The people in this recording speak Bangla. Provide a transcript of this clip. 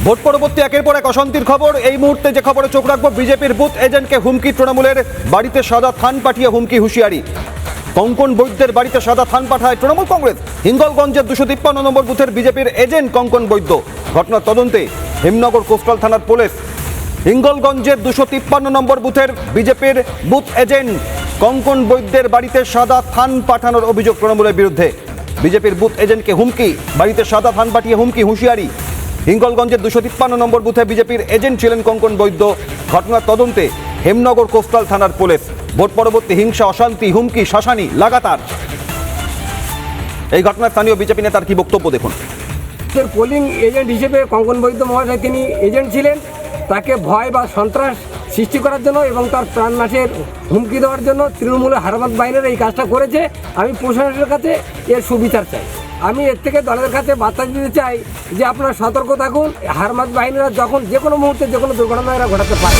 ভোট পরবর্তী একের পর এক অশান্তির খবর। এই মুহূর্তে যে খবরে চোখ রাখবো, বিজেপির বুথ এজেন্টকে হুমকি, তৃণমূলের বাড়িতে সাদা থান পাঠিয়ে হুমকি, হুঁশিয়ারি। কঙ্কন বৈদ্যের বাড়িতে সাদা থান পাঠায় তৃণমূল কংগ্রেস। হিঙ্গলগঞ্জের 253 নম্বর বুথের বিজেপির এজেন্ট কঙ্কন বৈদ্য। ঘটনার তদন্তে হেমনগর কোস্টাল থানার পুলিশ। হিঙ্গলগঞ্জের 253 নম্বর বুথের বিজেপির বুথ এজেন্ট কঙ্কন বৈদ্যের বাড়িতে সাদা থান পাঠানোর অভিযোগ তৃণমূলের বিরুদ্ধে। বিজেপির বুথ এজেন্টকে হুমকি, বাড়িতে সাদা থান পাঠিয়ে হুমকি, হুঁশিয়ারি। হিঙ্গলগঞ্জের 253 নম্বর বুথে বিজেপির এজেন্ট ছিলেন কঙ্কন বৈদ্য। ঘটনার তদন্তে হেমনগর কোস্টাল থানার পুলিশ। ভোট পরবর্তী হিংসা, অশান্তি, হুমকি, শাসানি লাগাতার। এই ঘটনায় স্থানীয় বিজেপি নেতার কি বক্তব্য দেখুন। পোলিং এজেন্ট হিসেবে কঙ্কন বৈদ্য মহাশয় তিনি এজেন্ট ছিলেন। তাকে ভয় বা সন্ত্রাস সৃষ্টি করার জন্য এবং তার প্রাণনাশের হুমকি দেওয়ার জন্য তৃণমূলের হারমাত বাহিনীরা এই কাজটা করেছে। আমি প্রশাসনের কাছে এর সুবিচার চাই। আমি এর থেকে দলের কাছে বার্তা দিতে চাই যে আপনারা সতর্ক থাকুন। হারমাত বাহিনীরা যখন যে কোনো মুহূর্তে যে কোনো দুর্ঘটনা এরা ঘটাতে পারে।